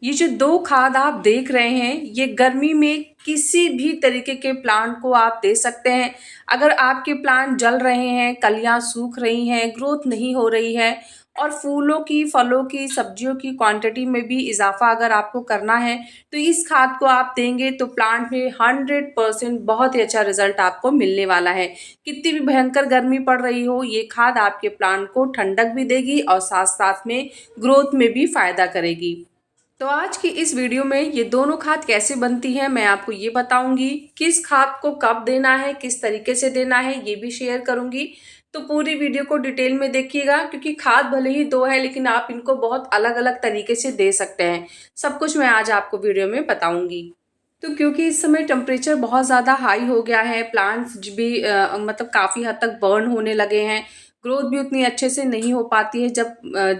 ये जो 2 खाद आप देख रहे हैं, ये गर्मी में किसी भी तरीके के प्लांट को आप दे सकते हैं। अगर आपके प्लांट जल रहे हैं, कलियाँ सूख रही हैं, ग्रोथ नहीं हो रही है और फूलों की, फलों की, सब्जियों की क्वांटिटी में भी इज़ाफ़ा अगर आपको करना है, तो इस खाद को आप देंगे तो प्लांट में 100% बहुत ही अच्छा रिज़ल्ट आपको मिलने वाला है। कितनी भी भयंकर गर्मी पड़ रही हो, ये खाद आपके प्लांट को ठंडक भी देगी और साथ-साथ में ग्रोथ में भी फ़ायदा करेगी। तो आज की इस वीडियो में ये दोनों खाद कैसे बनती हैं मैं आपको ये बताऊंगी। किस खाद को कब देना है, किस तरीके से देना है, ये भी शेयर करूंगी। तो पूरी वीडियो को डिटेल में देखिएगा, क्योंकि खाद भले ही दो है लेकिन आप इनको बहुत अलग अलग तरीके से दे सकते हैं। सब कुछ मैं आज आपको वीडियो में बताऊंगी। तो क्योंकि इस समय टेम्परेचर बहुत ज़्यादा हाई हो गया है, प्लांट्स भी मतलब काफ़ी हद तक बर्न होने लगे हैं। ग्रोथ भी उतनी अच्छे से नहीं हो पाती है जब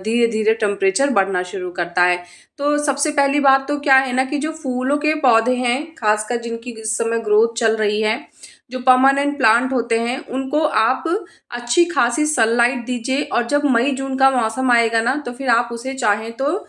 धीरे धीरे टेम्परेचर बढ़ना शुरू करता है। तो सबसे पहली बात तो क्या है ना कि जो फूलों के पौधे हैं, खासकर जिनकी इस समय ग्रोथ चल रही है, जो परमानेंट प्लांट होते हैं, उनको आप अच्छी खासी सनलाइट दीजिए। और जब मई जून का मौसम आएगा ना, तो फिर आप उसे चाहें तो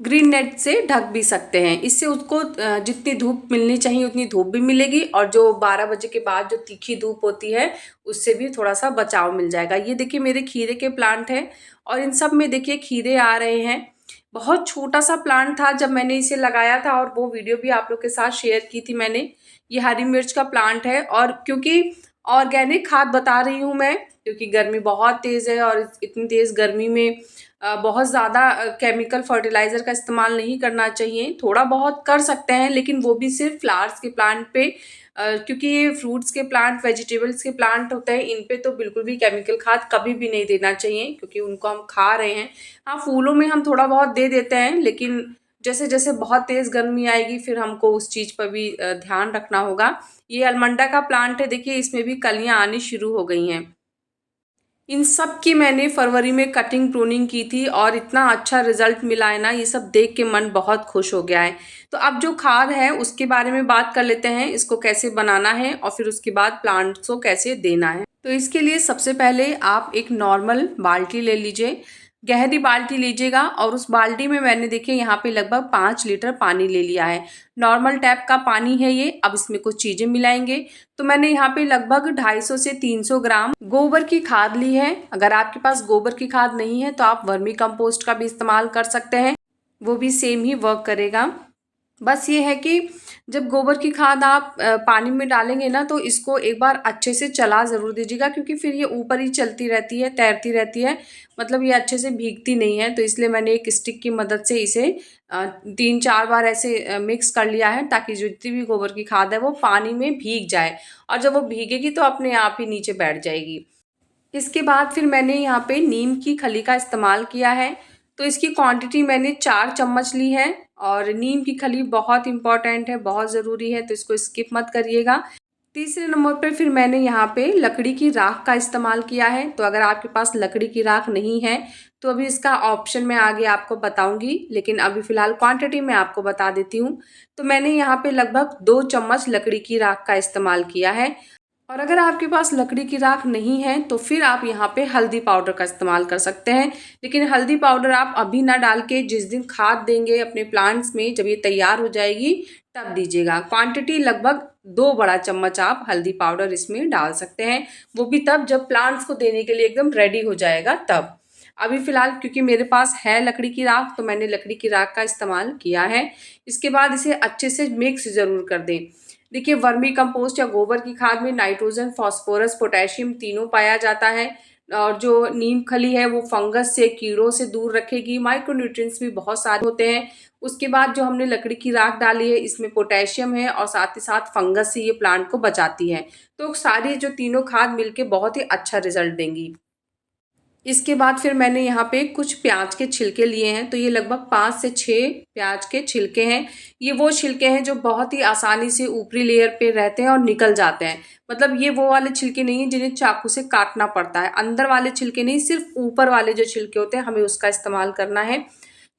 ग्रीन नेट से ढक भी सकते हैं। इससे उसको जितनी धूप मिलनी चाहिए उतनी धूप भी मिलेगी, और जो 12 बजे के बाद जो तीखी धूप होती है उससे भी थोड़ा सा बचाव मिल जाएगा। ये देखिए मेरे खीरे के प्लांट हैं और इन सब में देखिए खीरे आ रहे हैं। बहुत छोटा सा प्लांट था जब मैंने इसे लगाया था, और वो वीडियो भी आप लोग के साथ शेयर की थी मैंने। ये हरी मिर्च का प्लांट है, और क्योंकि ऑर्गेनिक खाद बता रही हूँ मैं, क्योंकि गर्मी बहुत तेज़ है और इतनी तेज़ गर्मी में बहुत ज़्यादा केमिकल फर्टिलाइज़र का इस्तेमाल नहीं करना चाहिए। थोड़ा बहुत कर सकते हैं लेकिन वो भी सिर्फ फ्लावर्स के प्लांट पे, क्योंकि ये फ्रूट्स के प्लांट, वेजिटेबल्स के प्लांट होते हैं, इन पे तो बिल्कुल भी केमिकल खाद कभी भी नहीं देना चाहिए, क्योंकि उनको हम खा रहे हैं। हाँ, फूलों में हम थोड़ा बहुत दे देते हैं, लेकिन जैसे जैसे बहुत तेज़ गर्मी आएगी फिर हमको उस चीज़ पर भी ध्यान रखना होगा। ये अलमंडा का प्लांट है, देखिए इसमें भी कलियाँ आनी शुरू हो गई हैं। इन सब की मैंने फरवरी में कटिंग प्रूनिंग की थी और इतना अच्छा रिजल्ट मिला है ना, ये सब देख के मन बहुत खुश हो गया है। तो अब जो खाद है उसके बारे में बात कर लेते हैं, इसको कैसे बनाना है और फिर उसके बाद प्लांट्स को कैसे देना है। तो इसके लिए सबसे पहले आप एक नॉर्मल बाल्टी ले लीजिए, गहरी बाल्टी लीजिएगा, और उस बाल्टी में मैंने देखिए यहाँ पे लगभग 5 लीटर पानी ले लिया है। नॉर्मल टैप का पानी है ये। अब इसमें कुछ चीज़ें मिलाएंगे। तो मैंने यहाँ पे लगभग 250 से 300 ग्राम गोबर की खाद ली है। अगर आपके पास गोबर की खाद नहीं है तो आप वर्मी कंपोस्ट का भी इस्तेमाल कर सकते हैं, वो भी सेम ही वर्क करेगा। बस ये है कि जब गोबर की खाद आप पानी में डालेंगे ना, तो इसको एक बार अच्छे से चला ज़रूर दीजिएगा, क्योंकि फिर ये ऊपर ही चलती रहती है, तैरती रहती है, मतलब ये अच्छे से भीगती नहीं है। तो इसलिए मैंने एक स्टिक की मदद से इसे 3-4 बार ऐसे मिक्स कर लिया है, ताकि जो जितनी भी गोबर की खाद है वो पानी में भीग जाए, और जब वो भीगेगी तो अपने आप ही नीचे बैठ जाएगी। इसके बाद फिर मैंने यहाँ पे नीम की खली का इस्तेमाल किया है। तो इसकी क्वांटिटी मैंने 4 चम्मच ली है, और नीम की खली बहुत इम्पॉर्टेंट है, बहुत ज़रूरी है, तो इसको स्किप मत करिएगा। तीसरे नंबर पे फिर मैंने यहाँ पे लकड़ी की राख का इस्तेमाल किया है। तो अगर आपके पास लकड़ी की राख नहीं है तो अभी इसका ऑप्शन मैं आगे आपको बताऊंगी, लेकिन अभी फ़िलहाल क्वांटिटी मैं आपको बता देती हूँ। तो मैंने यहाँ पे लगभग 2 चम्मच लकड़ी की राख का इस्तेमाल किया है। और अगर आपके पास लकड़ी की राख नहीं है तो फिर आप यहाँ पे हल्दी पाउडर का इस्तेमाल कर सकते हैं, लेकिन हल्दी पाउडर आप अभी ना डाल के जिस दिन खाद देंगे अपने प्लांट्स में, जब ये तैयार हो जाएगी तब दीजिएगा। क्वांटिटी लगभग 2 बड़ा चम्मच आप हल्दी पाउडर इसमें डाल सकते हैं, वो भी तब जब प्लांट्स को देने के लिए एकदम रेडी हो जाएगा तब। अभी फ़िलहाल क्योंकि मेरे पास है लकड़ी की राख, तो मैंने लकड़ी की राख का इस्तेमाल किया है। इसके बाद इसे अच्छे से मिक्स ज़रूर कर दें। देखिए वर्मी कंपोस्ट या गोबर की खाद में नाइट्रोजन, फास्फोरस, पोटेशियम तीनों पाया जाता है, और जो नीम खली है वो फंगस से, कीड़ों से दूर रखेगी। माइक्रोन्यूट्रिएंट्स भी बहुत सारे होते हैं। उसके बाद जो हमने लकड़ी की राख डाली है इसमें पोटेशियम है, और साथ ही साथ फंगस से ये प्लांट को बचाती है। तो सारी जो तीनों खाद मिलके बहुत ही अच्छा रिजल्ट देंगी। इसके बाद फिर मैंने यहाँ पे कुछ प्याज के छिलके लिए हैं। तो ये लगभग 5 से 6 प्याज के छिलके हैं। ये वो छिलके हैं जो बहुत ही आसानी से ऊपरी लेयर पे रहते हैं और निकल जाते हैं। मतलब ये वो वाले छिलके नहीं हैं जिन्हें चाकू से काटना पड़ता है। अंदर वाले छिलके नहीं, सिर्फ ऊपर वाले जो छिलके होते हैं हमें उसका इस्तेमाल करना है।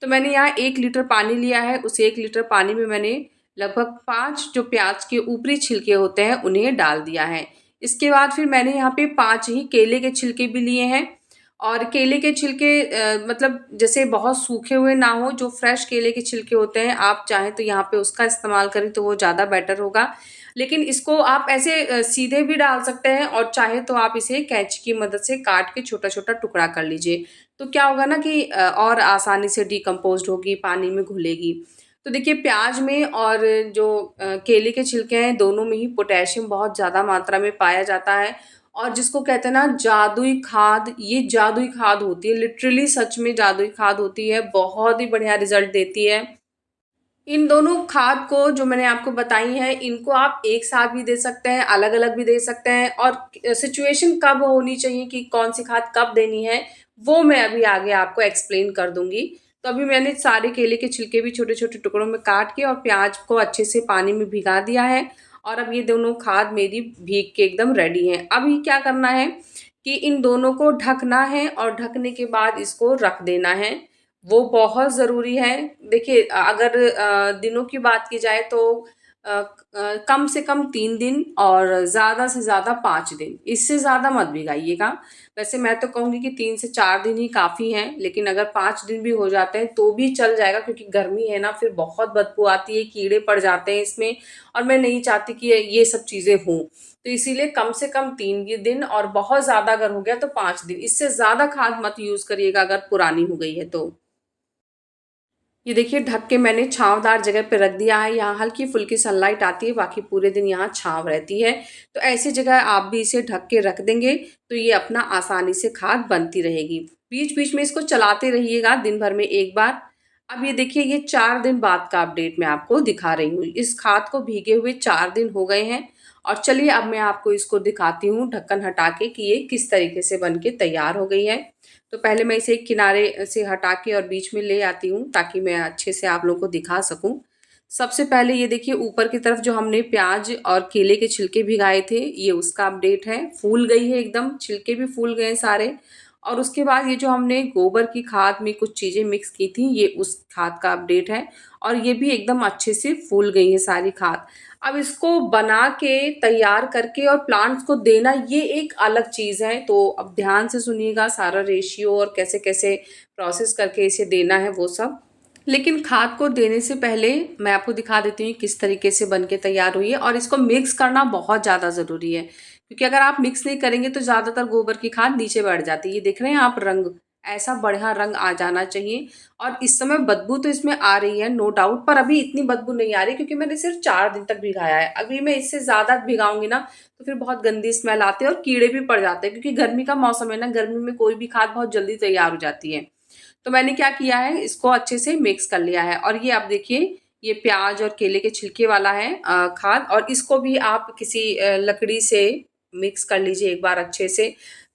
तो मैंने यहाँ 1 लीटर पानी लिया है। उस 1 लीटर पानी में मैंने लगभग 5 जो प्याज के ऊपरी छिलके होते हैं उन्हें डाल दिया है। इसके बाद फिर मैंने यहाँ पे 5 ही केले के छिलके भी लिए हैं, और केले के छिलके मतलब जैसे बहुत सूखे हुए ना हो, जो फ्रेश केले के छिलके होते हैं, आप चाहें तो यहाँ पे उसका इस्तेमाल करें तो वो ज़्यादा बेटर होगा। लेकिन इसको आप ऐसे सीधे भी डाल सकते हैं और चाहे तो आप इसे कैंची की मदद से काट के छोटा-छोटा टुकड़ा कर लीजिए। तो क्या होगा ना कि और आसानी से डिकम्पोज़्ड होगी, पानी में घुलेगी। तो देखिए प्याज़ में और जो केले के छिलके हैं, दोनों में ही पोटेशियम बहुत ज़्यादा मात्रा में पाया जाता है और जिसको कहते हैं ना जादुई खाद, ये जादुई खाद होती है, लिटरली सच में जादुई खाद होती है, बहुत ही बढ़िया रिज़ल्ट देती है। इन दोनों खाद को जो मैंने आपको बताई हैं, इनको आप एक साथ भी दे सकते हैं, अलग-अलग भी दे सकते हैं और सिचुएशन कब होनी चाहिए कि कौन-सी खाद कब देनी है, वो मैं अभी आगे आपको एक्सप्लेन कर दूँगी। तो अभी मैंने सारे केले के छिलके भी छोटे-छोटे टुकड़ों में काट के और प्याज़ को अच्छे से पानी में भिगा दिया है और अब ये दोनों खाद मेरी भीग के एकदम रेडी हैं। अभी क्या करना है कि इन दोनों को ढकना है और ढकने के बाद इसको रख देना है। वो बहुत ज़रूरी है। देखिए अगर दिनों की बात की जाए तो कम से कम 3 दिन और ज़्यादा से ज़्यादा 5 दिन, इससे ज़्यादा मत भिगाइएगा। वैसे मैं तो कहूँगी कि 3 से 4 दिन ही काफ़ी हैं, लेकिन अगर 5 दिन भी हो जाते हैं तो भी चल जाएगा क्योंकि गर्मी है ना, फिर बहुत बदबू आती है, कीड़े पड़ जाते हैं इसमें और मैं नहीं चाहती कि ये सब चीज़ें हों। तो इसीलिए कम से कम 3 ये दिन और बहुत ज़्यादा अगर हो गया तो 5 दिन, इससे ज़्यादा खाद मत यूज़ करिएगा अगर पुरानी हो गई है तो। ये देखिए ढक के मैंने छाँवदार जगह पे रख दिया है, यहाँ हल्की-फुल्की सनलाइट आती है, बाकी पूरे दिन यहाँ छाँव रहती है। तो ऐसी जगह आप भी इसे ढक के रख देंगे, तो ये अपना आसानी से खाद बनती रहेगी। बीच-बीच में इसको चलाते रहिएगा दिन भर में 1 बार। अब ये देखिए ये 4 दिन बाद का अपडेट मैं आपको दिखा रही हूँ। इस खाद को भीगे हुए 4 दिन हो गए हैं और चलिए अब मैं आपको इसको दिखाती हूँ ढक्कन हटा के कि ये किस तरीके से बन के तैयार हो गई है। तो पहले मैं इसे एक किनारे से हटा के और बीच में ले आती हूँ ताकि मैं अच्छे से आप लोगों को दिखा सकूँ। सबसे पहले ये देखिए ऊपर की तरफ जो हमने प्याज और केले के छिलके भिगाए थे, ये उसका अपडेट है। फूल गई है एकदम, छिलके भी फूल गए हैं सारे और उसके बाद ये जो हमने गोबर की खाद में कुछ चीज़ें मिक्स की थी, ये उस खाद का अपडेट है और ये भी एकदम अच्छे से फूल गई है सारी खाद। अब इसको बना के तैयार करके और प्लांट्स को देना ये एक अलग चीज़ है। तो अब ध्यान से सुनिएगा सारा रेशियो और कैसे-कैसे प्रोसेस करके इसे देना है वो सब। लेकिन खाद को देने से पहले मैं आपको दिखा देती हूँ किस तरीके से बन के तैयार हुई है और इसको मिक्स करना बहुत ज़्यादा ज़रूरी है। क्योंकि अगर आप मिक्स नहीं करेंगे तो ज़्यादातर गोबर की खाद नीचे बैठ जाती है। ये देख रहे हैं आप रंग, ऐसा बढ़िया रंग आ जाना चाहिए और इस समय बदबू तो इसमें आ रही है नो डाउट, पर अभी इतनी बदबू नहीं आ रही क्योंकि मैंने सिर्फ 4 दिन तक भिगाया है। अभी मैं इससे ज़्यादा भिगाऊँगी ना तो फिर बहुत गंदी स्मेल आती है और कीड़े भी पड़ जाते हैं क्योंकि गर्मी का मौसम है ना, गर्मी में कोई भी खाद बहुत जल्दी तैयार हो जाती है। तो मैंने क्या किया है इसको अच्छे से मिक्स कर लिया है और ये आप देखिए ये प्याज और केले के छिलके वाला है खाद और इसको भी आप किसी लकड़ी से मिक्स कर लीजिए एक बार अच्छे से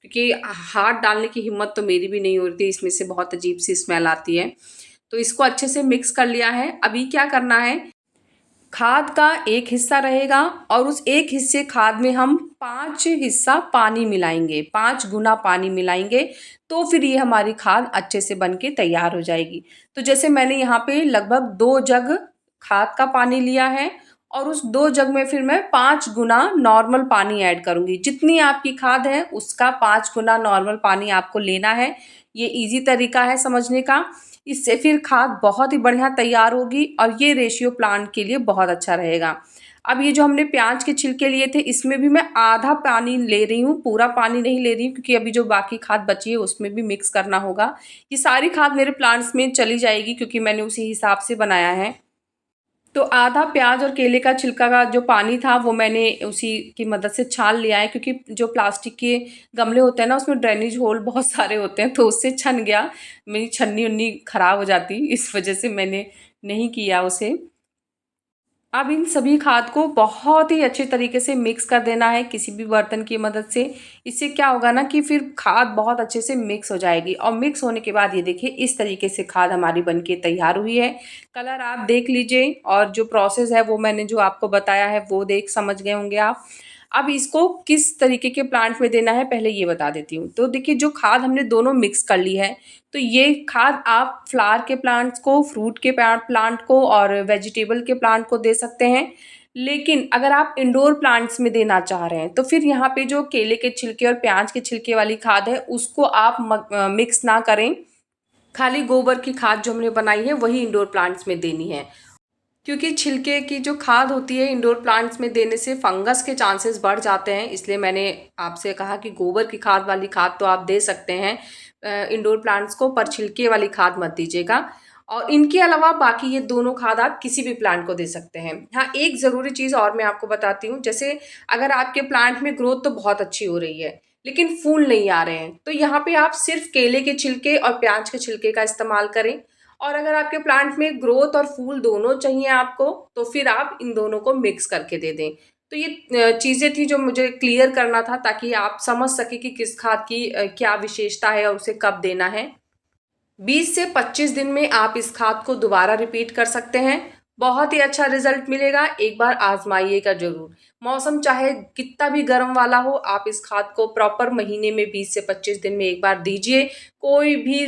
क्योंकि हाथ डालने की हिम्मत तो मेरी भी नहीं हो रही थी, इसमें से बहुत अजीब सी स्मेल आती है। तो इसको अच्छे से मिक्स कर लिया है। अभी क्या करना है, खाद का एक हिस्सा रहेगा और उस एक हिस्से खाद में हम 5 हिस्सा पानी मिलाएंगे, 5 गुना पानी मिलाएंगे तो फिर ये हमारी खाद अच्छे से बन के तैयार हो जाएगी। तो जैसे मैंने यहाँ पे लगभग 2 जग खाद का पानी लिया है और उस 2 जग में फिर मैं 5 गुना नॉर्मल पानी ऐड करूँगी। जितनी आपकी खाद है उसका 5 गुना नॉर्मल पानी आपको लेना है। ये ईज़ी तरीका है समझने का। इससे फिर खाद बहुत ही बढ़िया तैयार होगी और ये रेशियो प्लांट के लिए बहुत अच्छा रहेगा। अब ये जो हमने प्याज के छिलके लिए थे इसमें भी मैं आधा पानी ले रही हूँ, पूरा पानी नहीं ले रही हूँ क्योंकि अभी जो बाकी खाद बची है उसमें भी मिक्स करना होगा। ये सारी खाद मेरे प्लांट्स में चली जाएगी क्योंकि मैंने उसी हिसाब से बनाया है। तो आधा प्याज और केले का छिलका का जो पानी था वो मैंने उसी की मदद से छान लिया है क्योंकि जो प्लास्टिक के गमले होते हैं ना उसमें ड्रेनेज होल बहुत सारे होते हैं तो उससे छन गया, मेरी छन्नी-उन्नी खराब हो जाती, इस वजह से मैंने नहीं किया उसे। अब इन सभी खाद को बहुत ही अच्छे तरीके से मिक्स कर देना है किसी भी बर्तन की मदद से। इससे क्या होगा ना कि फिर खाद बहुत अच्छे से मिक्स हो जाएगी और मिक्स होने के बाद ये देखिए इस तरीके से खाद हमारी बनके तैयार हुई है। कलर आप देख लीजिए और जो प्रोसेस है वो मैंने जो आपको बताया है वो देख समझ गए होंगे आप। अब इसको किस तरीके के प्लांट में देना है पहले ये बता देती हूँ। तो देखिए जो खाद हमने दोनों मिक्स कर ली है, तो ये खाद आप फ्लावर के प्लांट्स को, फ्रूट के प्लांट को और वेजिटेबल के प्लांट को दे सकते हैं। लेकिन अगर आप इंडोर प्लांट्स में देना चाह रहे हैं तो फिर यहाँ पे जो केले के छिलके और प्याज के छिलके वाली खाद है उसको आप मिक्स ना करें। खाली गोबर की खाद जो हमने बनाई है वही इंडोर प्लांट्स में देनी है, क्योंकि छिलके की जो खाद होती है इंडोर प्लांट्स में देने से फंगस के चांसेस बढ़ जाते हैं। इसलिए मैंने आपसे कहा कि गोबर की खाद वाली खाद तो आप दे सकते हैं इंडोर प्लांट्स को, पर छिलके वाली खाद मत दीजिएगा। और इनके अलावा बाकी ये दोनों खाद आप किसी भी प्लांट को दे सकते हैं। हाँ, एक ज़रूरी चीज़ और मैं आपको बताती हूँ, जैसे अगर आपके प्लांट में ग्रोथ तो बहुत अच्छी हो रही है लेकिन फूल नहीं आ रहे हैं, तो यहाँ पे आप सिर्फ केले के छिलके और प्याज के छिलके का इस्तेमाल करें। और अगर आपके प्लांट में ग्रोथ और फूल दोनों चाहिए आपको, तो फिर आप इन दोनों को मिक्स करके दे दें। तो ये चीज़ें थी जो मुझे क्लियर करना था, ताकि आप समझ सकें कि किस खाद की क्या विशेषता है और उसे कब देना है। 20 से 25 दिन में आप इस खाद को दोबारा रिपीट कर सकते हैं। बहुत ही अच्छा रिजल्ट मिलेगा, एक बार आजमाइएगा ज़रूर। मौसम चाहे कितना भी गर्म वाला हो, आप इस खाद को प्रॉपर महीने में 20 से 25 दिन में एक बार दीजिए। कोई भी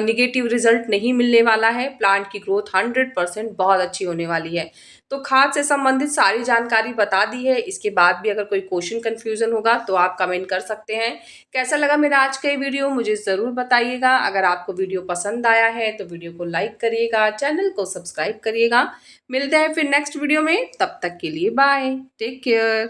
निगेटिव रिजल्ट नहीं मिलने वाला है। प्लांट की ग्रोथ 100% बहुत अच्छी होने वाली है। तो खाद से संबंधित सारी जानकारी बता दी है। इसके बाद भी अगर कोई क्वेश्चन कन्फ्यूज़न होगा तो आप कमेंट कर सकते हैं। कैसा लगा मेरा आज का ये वीडियो मुझे ज़रूर बताइएगा। अगर आपको वीडियो पसंद आया है तो वीडियो को लाइक करिएगा, चैनल को सब्सक्राइब करिएगा। मिलते हैं फिर नेक्स्ट वीडियो में, तब तक के लिए बाय, टेक केयर।